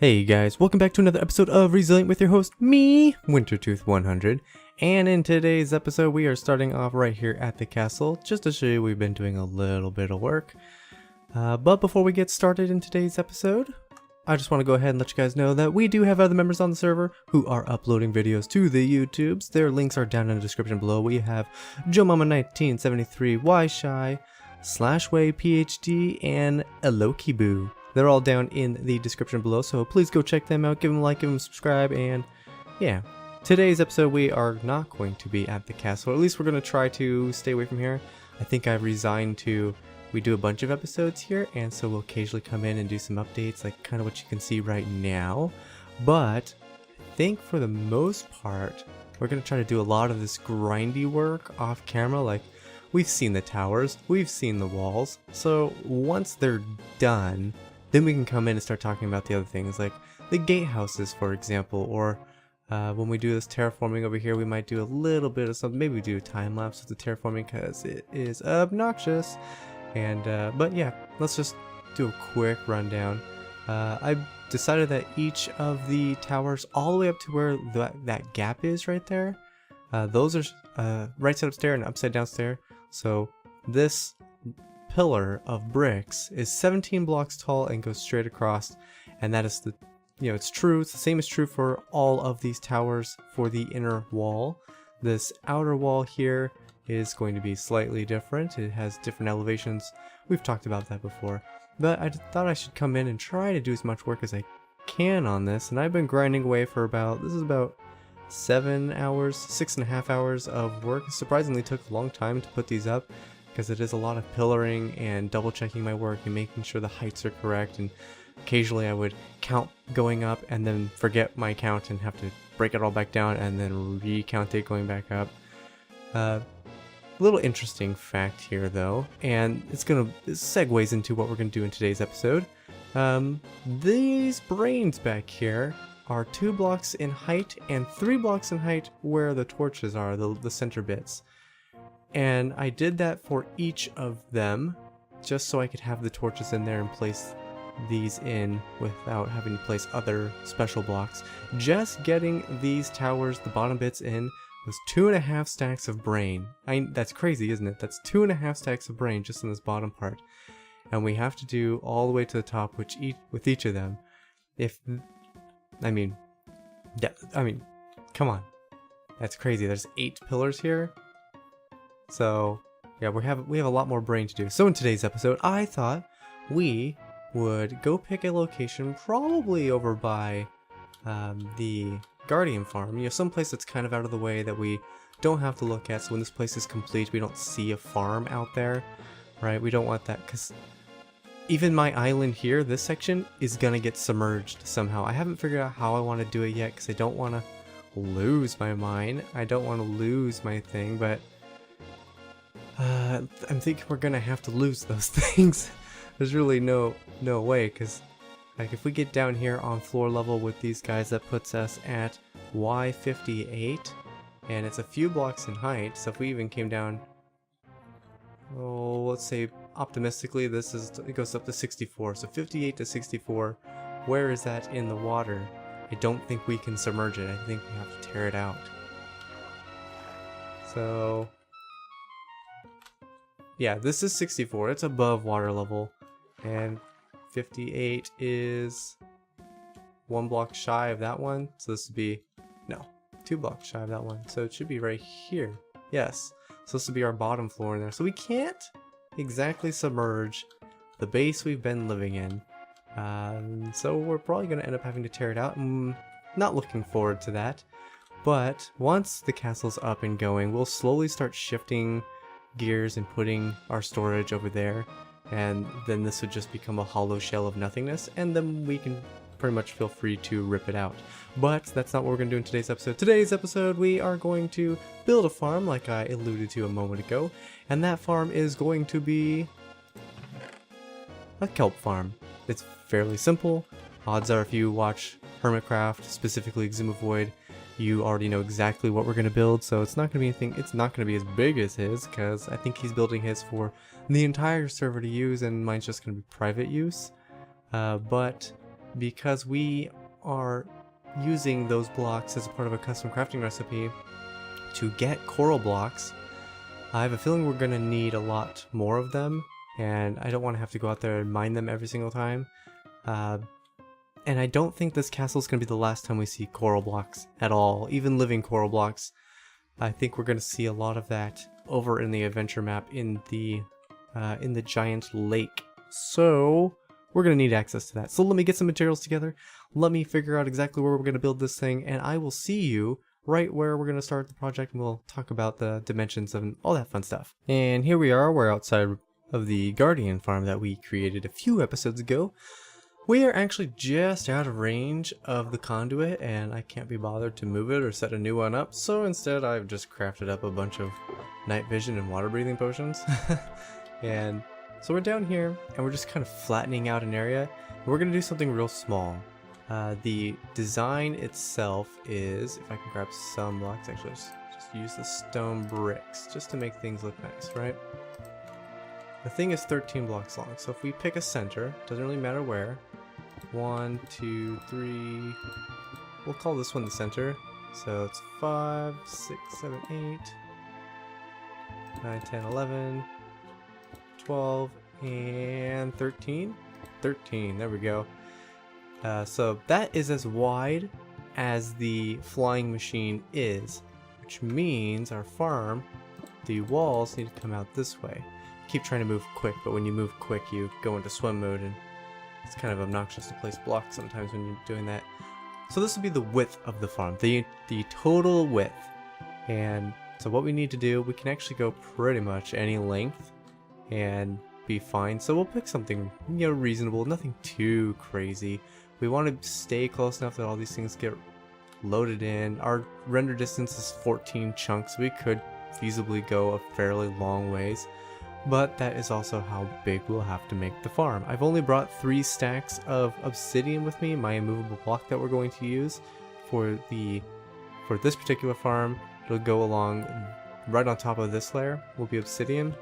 Hey guys, welcome back to another episode of Resilient with your host, me, Wintertooth100. And in today's episode, we are starting off right here at the castle, just to show you we've been doing a little bit of work. But before we get started in today's episode, I just want to go ahead and let you guys know that we do have other members on the server who are uploading videos to the YouTubes. Their links are down in the description below. We have JoeMama1973, YShy, Slashway PhD, and Elokiboo. They're all down in the description below, so please go check them out, give them a like, give them a subscribe, and yeah. Today's episode we are not going to be at the castle, or at least we're going to try to stay away from here. I think I've resigned to, we do a bunch of episodes here, and so we'll occasionally come in and do some updates, like kind of what you can see right now. But I think for the most part, we're going to try to do a lot of this grindy work off camera. Like, we've seen the towers, we've seen the walls, so once they're done, then we can come in and start talking about the other things, like the gatehouses, for example, or when we do this terraforming over here, we might do a little bit of something. Maybe we do a time lapse with the terraforming because it is obnoxious. And but yeah, let's just do a quick rundown. I've decided that each of the towers, all the way up to where that gap is right there, those are right side upstairs and upside down stair. So this pillar of bricks is 17 blocks tall and goes straight across, and that is the, it's true, it's the same is true for all of these towers for the inner wall. This outer wall here is going to be slightly different. It has different elevations. We've talked about that before, but I thought I should come in and try to do as much work as I can on this, and I've been grinding away for about 7 hours, 6.5 hours of work. It surprisingly took a long time to put these up, because it is a lot of pillaring and double checking my work and making sure the heights are correct, and occasionally I would count going up and then forget my count and have to break it all back down and then recount it going back up. Little interesting fact here though, and it segues into what we're gonna do in today's episode. These brains back here are 2 blocks in height and 3 blocks in height where the torches are, the center bits. And I did that for each of them, just so I could have the torches in there and place these in without having to place other special blocks. Just getting these towers, the bottom bits in, was 2.5 stacks of brain. That's crazy, isn't it? That's 2.5 stacks of brain just in this bottom part. And we have to do all the way to the top, with each of them. Come on. That's crazy. There's 8 pillars here. So yeah, we have a lot more brain to do. So in today's episode, I thought we would go pick a location, probably over by the Guardian farm. Some place that's kind of out of the way that we don't have to look at. So when this place is complete, we don't see a farm out there, right? We don't want that, because even my island here, this section, is gonna get submerged somehow. I haven't figured out how I want to do it yet, because I don't want to lose my mine. I don't want to lose my thing, but I'm thinking we're gonna have to lose those things. There's really no way, because like if we get down here on floor level with these guys, that puts us at Y58, and it's a few blocks in height. So if we even came down, let's say optimistically, it goes up to 64. So 58 to 64. Where is that in the water? I don't think we can submerge it. I think we have to tear it out. So yeah, this is 64, it's above water level, and 58 is 1 block shy of that one, so this would be, 2 blocks shy of that one, so it should be right here. Yes, so this would be our bottom floor in there, so we can't exactly submerge the base we've been living in, so we're probably going to end up having to tear it out. Not looking forward to that, but once the castle's up and going, we'll slowly start shifting gears and putting our storage over there, and then this would just become a hollow shell of nothingness, and then we can pretty much feel free to rip it out. But that's not what we're going to do in today's episode. Today's episode, we are going to build a farm like I alluded to a moment ago, and that farm is going to be a kelp farm. It's fairly simple. Odds are if you watch Hermitcraft, specifically Exumavoid, you already know exactly what we're going to build, so it's not going to be anything, it's not going to be as big as his, because I think he's building his for the entire server to use, and mine's just going to be private use. But because we are using those blocks as a part of a custom crafting recipe to get coral blocks, I have a feeling we're going to need a lot more of them, and I don't want to have to go out there and mine them every single time. And I don't think this castle is going to be the last time we see coral blocks at all, even living coral blocks. I think we're going to see a lot of that over in the adventure map in the giant lake. So we're going to need access to that. So let me get some materials together. Let me figure out exactly where we're going to build this thing, and I will see you right where we're going to start the project, and we'll talk about the dimensions and all that fun stuff. And here we are. We're outside of the Guardian farm that we created a few episodes ago. We are actually just out of range of the conduit, and I can't be bothered to move it or set a new one up, so instead I've just crafted up a bunch of night vision and water breathing potions. And so we're down here, and we're just kind of flattening out an area. We're going to do something real small. The design itself is, if I can grab some blocks, actually just use the stone bricks just to make things look nice, right? The thing is 13 blocks long, so if we pick a center, doesn't really matter where. 1, 2, 3, we'll call this one the center. So it's 5, 6, 7, 8, 9, 10, 11, 12, and 13. 13, there we go. So that is as wide as the flying machine is, which means our farm, the walls need to come out this way. Keep trying to move quick, but when you move quick you go into swim mode, and it's kind of obnoxious to place blocks sometimes when you're doing that. So this will be the width of the farm, the total width. And so what we need to do, we can actually go pretty much any length and be fine. So we'll pick something, you know, reasonable, nothing too crazy. We want to stay close enough that all these things get loaded in. Our render distance is 14 chunks. We could feasibly go a fairly long ways, but that is also how big we'll have to make the farm. I've only brought 3 stacks of obsidian with me, my immovable block that we're going to use for this particular farm. It'll go along right on top of this layer will be obsidian.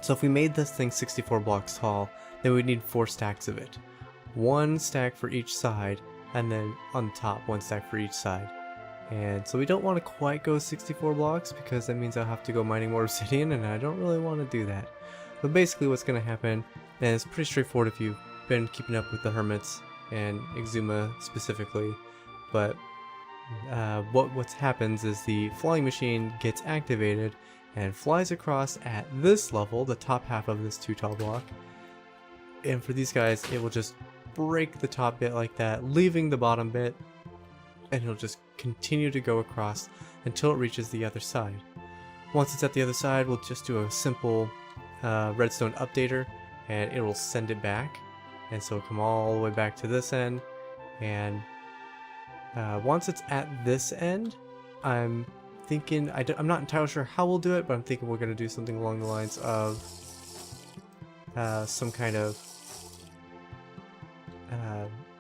So if we made this thing 64 blocks tall, then we'd need 4 stacks of it. 1 stack for each side, and then on top 1 stack for each side. And so we don't want to quite go 64 blocks because that means I'll have to go mining more obsidian, and I don't really want to do that. But basically what's going to happen, and it's pretty straightforward if you've been keeping up with the hermits and Exuma specifically, but what happens is the flying machine gets activated and flies across at this level, the top half of this 2 tall block. And for these guys, it will just break the top bit like that, leaving the bottom bit, and it'll just continue to go across until it reaches the other side. Once it's at the other side, we'll just do a simple redstone updater, and it will send it back. And so it'll come all the way back to this end, and once it's at this end, I'm thinking, I'm not entirely sure how we'll do it, but I'm thinking we're going to do something along the lines of some kind of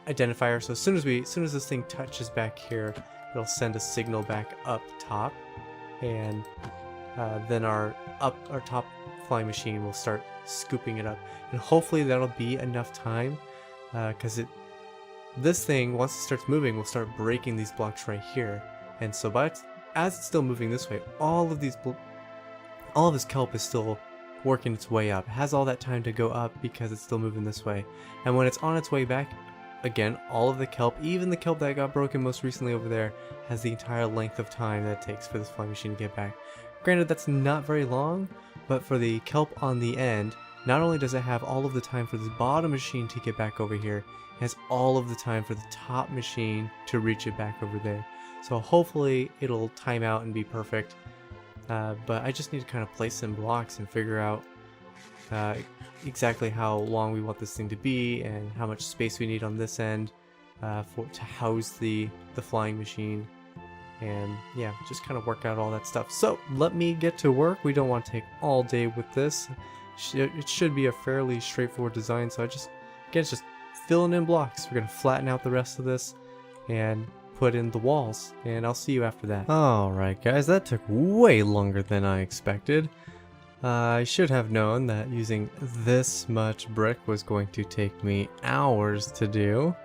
identifier. So as soon as this thing touches back here, it'll send a signal back up top, and then our top flying machine will start scooping it up, and hopefully that'll be enough time, because this thing, once it starts moving, will start breaking these blocks right here. And so as it's still moving this way, all of this kelp is still working its way up. It has all that time to go up because it's still moving this way. And when it's on its way back, again, all of the kelp, even the kelp that got broken most recently over there, has the entire length of time that it takes for this flying machine to get back. Granted, that's not very long, but for the kelp on the end, not only does it have all of the time for this bottom machine to get back over here, it has all of the time for the top machine to reach it back over there. So hopefully it'll time out and be perfect. But I just need to kind of place some blocks and figure out exactly how long we want this thing to be and how much space we need on this end to house the flying machine. And yeah, just kind of work out all that stuff. So let me get to work. We don't want to take all day with this. It should be a fairly straightforward design. So it's just filling in blocks. We're going to flatten out the rest of this and put in the walls, and I'll see you after that. Alright guys, that took way longer than I expected. I should have known that using this much brick was going to take me hours to do.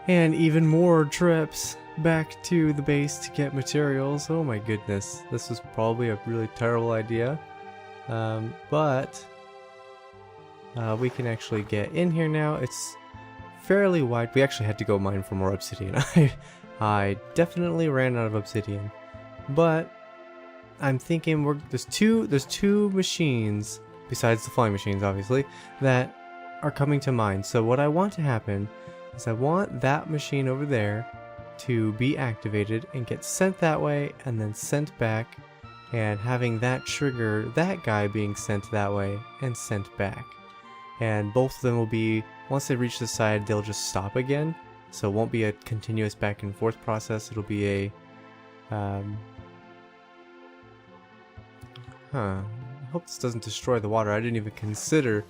And even more trips back to the base to get materials. Oh my goodness, this was probably a really terrible idea. But we can actually get in here now. It's fairly wide. We actually had to go mine for more obsidian. I definitely ran out of obsidian. But I'm thinking there's two machines, besides the flying machines obviously, that are coming to mind. So what I want to happen is I want that machine over there to be activated and get sent that way and then sent back, and having that trigger that guy being sent that way and sent back. And both of them will be, once they reach the side, they'll just stop again. So it won't be a continuous back and forth process. It'll be a I hope this doesn't destroy the water. I didn't even consider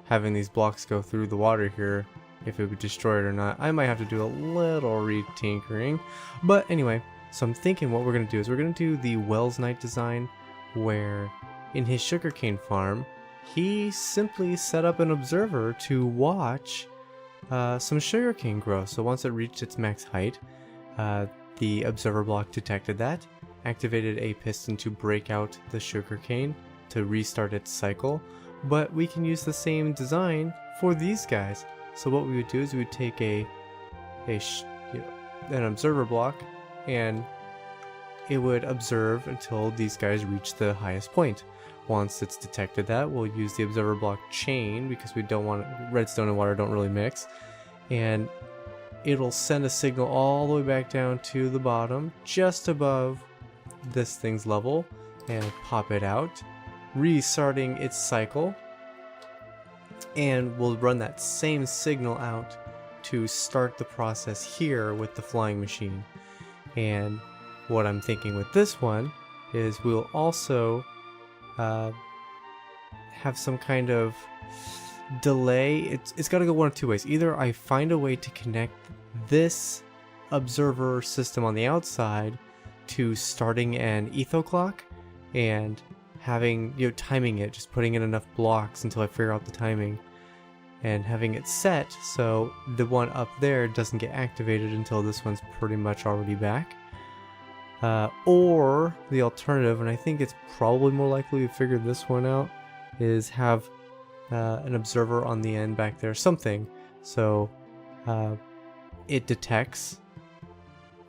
having these blocks go through the water here, if it would destroy it or not. I might have to do a little retinkering. But anyway, so I'm thinking what we're going to do is we're going to do the Wells Knight design, where in his sugarcane farm, he simply set up an observer to watch some sugarcane grow. So once it reached its max height, the observer block detected that, activated a piston to break out the sugarcane to restart its cycle. But we can use the same design for these guys. So what we would do is we would take an observer block, and it would observe until these guys reach the highest point. Once it's detected that, we'll use the observer block chain, because we don't want redstone and water don't really mix, and it'll send a signal all the way back down to the bottom, just above this thing's level, and pop it out, restarting its cycle. And we'll run that same signal out to start the process here with the flying machine. And what I'm thinking with this one is we'll also have some kind of delay. It's got to go one of two ways. Either I find a way to connect this observer system on the outside to starting an etho clock and having, timing it, just putting in enough blocks until I figure out the timing, and having it set so the one up there doesn't get activated until this one's pretty much already back. Or the alternative, and I think it's probably more likely we figured this one out, is have an observer on the end back there, something, so it detects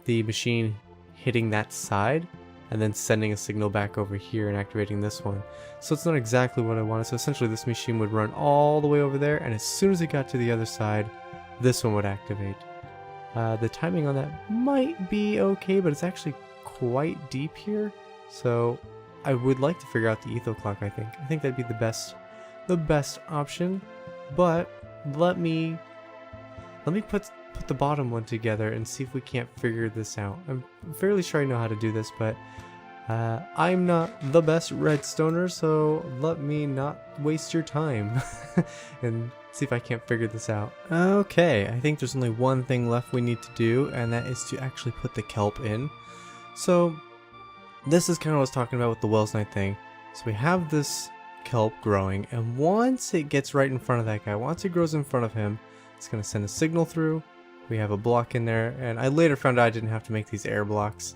the machine hitting that side and then sending a signal back over here and activating this one. So it's not exactly what I wanted. So essentially this machine would run all the way over there, and as soon as it got to the other side, this one would activate. The timing on that might be okay, but it's actually quite deep here, so I would like to figure out the etho clock. I think that'd be the best option. But let me put the bottom one together and see if we can't figure this out. I'm fairly sure I know how to do this, but I'm not the best redstoner, so let me not waste your time and see if I can't figure this out. Okay, I think there's only one thing left we need to do, and that is to actually put the kelp in. So this is kind of what I was talking about with the Wells Knight thing. So we have this kelp growing, and once it gets right in front of that guy, once it grows in front of him, it's going to send a signal through. We have a block in there, and I later found out I didn't have to make these air blocks.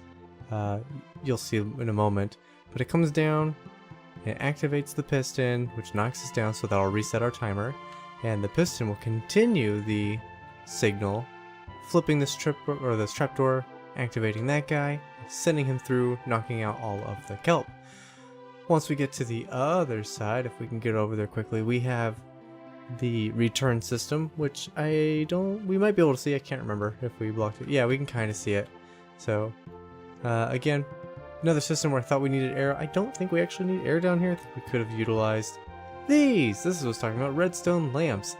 You'll see in a moment. But it comes down, it activates the piston, which knocks us down, so that'll reset our timer. And the piston will continue the signal, flipping this trapdoor, activating that guy, sending him through, knocking out all of the kelp. Once we get to the other side, if we can get over there quickly, we have the return system, which we might be able to see. I can't remember if we blocked it. Yeah, we can kind of see it. So again, another system where I thought we needed air. I don't think we actually need air down here. I think we could have utilized these. This is what I was talking about, redstone lamps.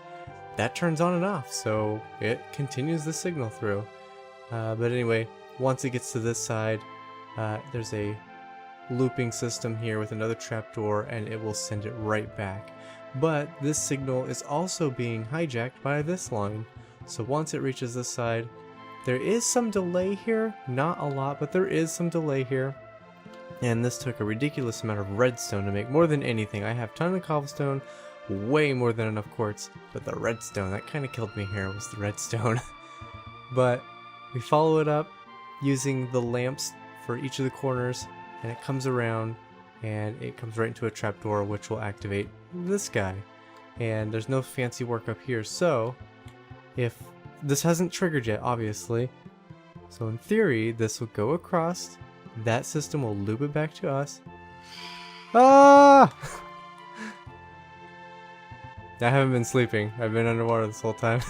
That turns on and off, so it continues the signal through. But anyway, once it gets to this side, there's a looping system here with another trapdoor, and it will send it right back. But this signal is also being hijacked by this line. So once it reaches this side, there is some delay here, not a lot, but there is some delay here. And this took a ridiculous amount of redstone to make, more than anything. I have a ton of cobblestone, way more than enough quartz, but the redstone, that kind of killed me here, was the redstone. But we follow it up using the lamps for each of the corners, and it comes around and it comes right into a trapdoor, which will activate this guy. And there's no fancy work up here, so if this hasn't triggered yet, obviously, so in theory this will go across, that system will loop it back to us. Ah! I haven't been sleeping. I've been underwater this whole time.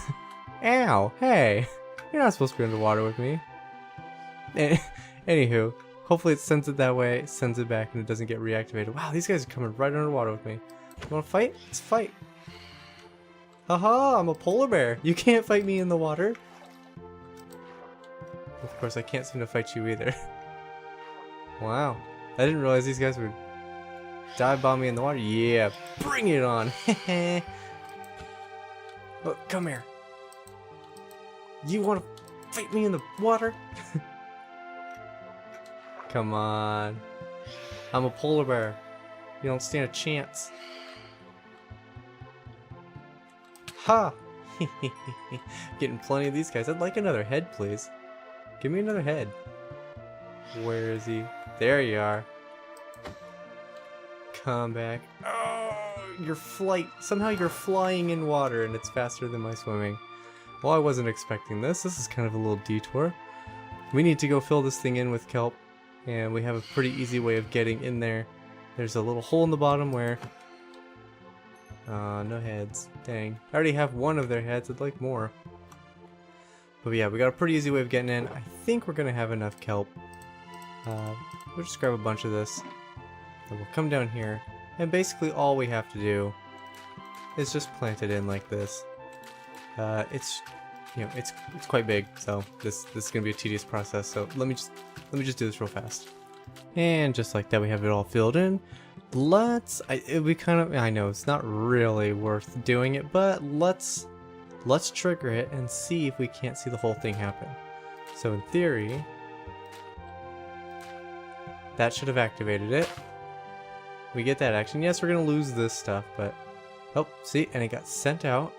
Ow! Hey! You're not supposed to be underwater with me. Anywho, hopefully it sends it that way, sends it back, and it doesn't get reactivated. Wow, these guys are coming right underwater with me. You wanna fight? Let's fight. Haha, I'm a polar bear. You can't fight me in the water. Of course, I can't seem to fight you either. Wow. I didn't realize these guys would dive bomb me in the water. Yeah, bring it on. Oh, come here. You want to fight me in the water? Come on. I'm a polar bear. You don't stand a chance. Ha! Getting plenty of these guys. I'd like another head, please. Give me another head. Where is he? There you are. Come back. Oh, your flight. Somehow you're flying in water and it's faster than my swimming. Well, I wasn't expecting this. This is kind of a little detour. We need to go fill this thing in with kelp, and we have a pretty easy way of getting in there. There's a little hole in the bottom where... no heads. Dang. I already have one of their heads. I'd like more. But yeah, we got a pretty easy way of getting in. I think we're going to have enough kelp. We'll just grab a bunch of this. And we'll come down here. And basically all we have to do is just plant it in like this. It's quite big, so this is gonna be a tedious process. So let me just do this real fast. And just like that, we have it all filled in. I know it's not really worth doing it, but let's trigger it and see if we can't see the whole thing happen. So in theory, that should have activated it. We get that action. Yes, we're gonna lose this stuff, but oh, see, and it got sent out.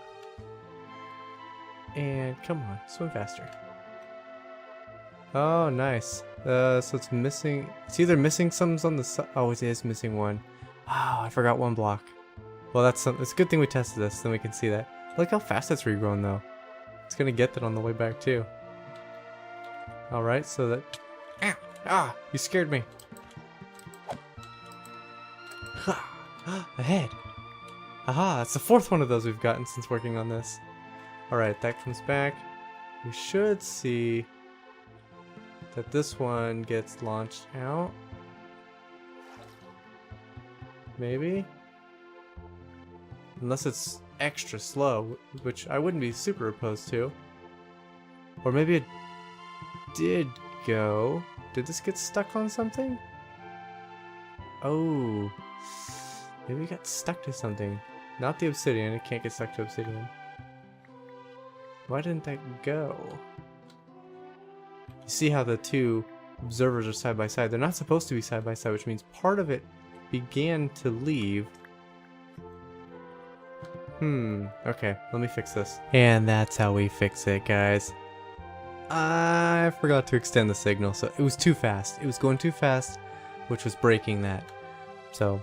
And come on, swim faster. Oh, nice. So it's missing. It's either missing some on the side. Oh, it is missing one. Oh, I forgot one block. Well, it's a good thing we tested this, then we can see that. Look how fast it's regrown, though. It's gonna get that on the way back too. All right, so that. Ah! You scared me. A head. Aha! That's the fourth one of those we've gotten since working on this. Alright, that comes back. We should see that this one gets launched out. Maybe? Unless it's extra slow, which I wouldn't be super opposed to. Or maybe it did go. Did this get stuck on something? Oh. Maybe it got stuck to something. Not the obsidian, it can't get stuck to obsidian. Why didn't that go? You see how the two observers are side by side. They're not supposed to be side by side, which means part of it began to leave. Okay, let me fix this. And that's how we fix it, guys. I forgot to extend the signal, so it was too fast. It was going too fast, which was breaking that. So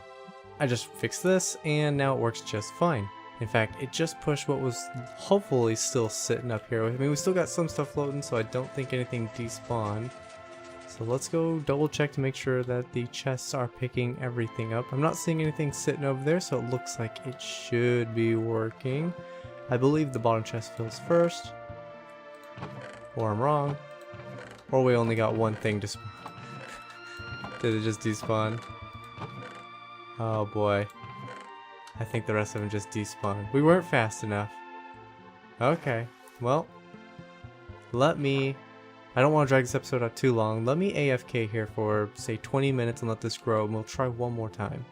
I just fixed this, and now it works just fine. In fact, it just pushed what was hopefully still sitting up here. I mean, we still got some stuff floating, so I don't think anything despawned. So let's go double check to make sure that the chests are picking everything up. I'm not seeing anything sitting over there, so it looks like it should be working. I believe the bottom chest fills first. Or I'm wrong. Or we only got one thing to spawn. Did it just despawn? Oh boy. I think the rest of them just despawned. We weren't fast enough. Okay, well, I don't want to drag this episode out too long. Let me AFK here for, say, 20 minutes and let this grow, and we'll try one more time.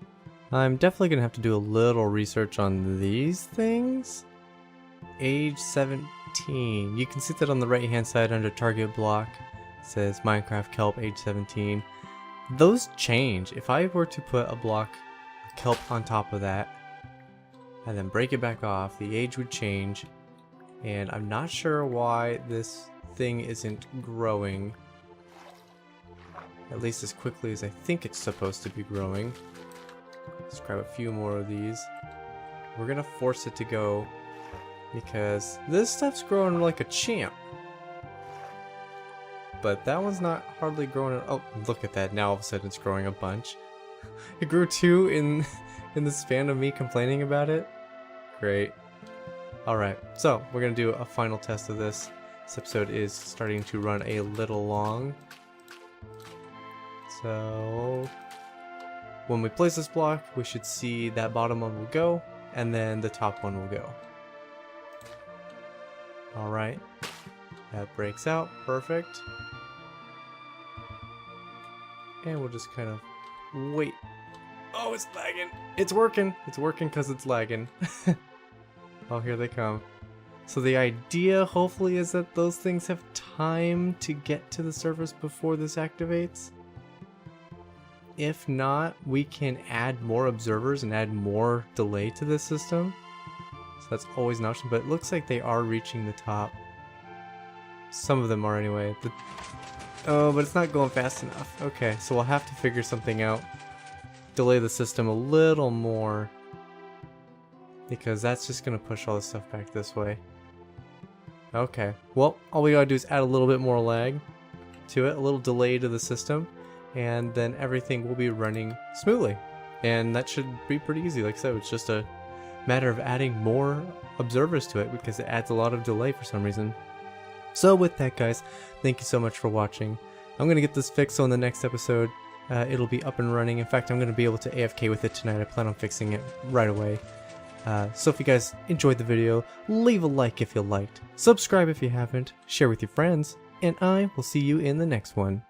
I'm definitely going to have to do a little research on these things. Age 17. You can see that on the right hand side under target block. It says Minecraft Kelp age 17. Those change. If I were to put a block of kelp on top of that, and then break it back off, the age would change. And I'm not sure why this thing isn't growing. At least as quickly as I think it's supposed to be growing. Let's grab a few more of these. We're gonna force it to go because this stuff's growing like a champ. But that one's not hardly growing. Oh, look at that. Now all of a sudden it's growing a bunch. It grew 2 in the span of me complaining about it. Great. Alright, so we're gonna do a final test of this. This episode is starting to run a little long. So when we place this block, we should see that bottom one will go, and then the top one will go. Alright, that breaks out, perfect. And we'll just kind of wait. Oh, it's lagging. It's working. It's working because it's lagging. Oh, here they come. So the idea, hopefully, is that those things have time to get to the surface before this activates. If not, we can add more observers and add more delay to this system. So that's always an option, but it looks like they are reaching the top. Some of them are anyway. Oh, but it's not going fast enough. Okay, so we'll have to figure something out. Delay the system a little more, because that's just going to push all this stuff back this way. Okay, well, all we gotta do is add a little bit more lag to it, a little delay to the system, and then everything will be running smoothly. And that should be pretty easy. Like I said, it's just a matter of adding more observers to it, because it adds a lot of delay for some reason. So with that, guys, thank you so much for watching. I'm going to get this fixed, so in the next episode, it'll be up and running. In fact, I'm going to be able to AFK with it tonight. I plan on fixing it right away. So if you guys enjoyed the video, leave a like if you liked, subscribe if you haven't, share with your friends, and I will see you in the next one.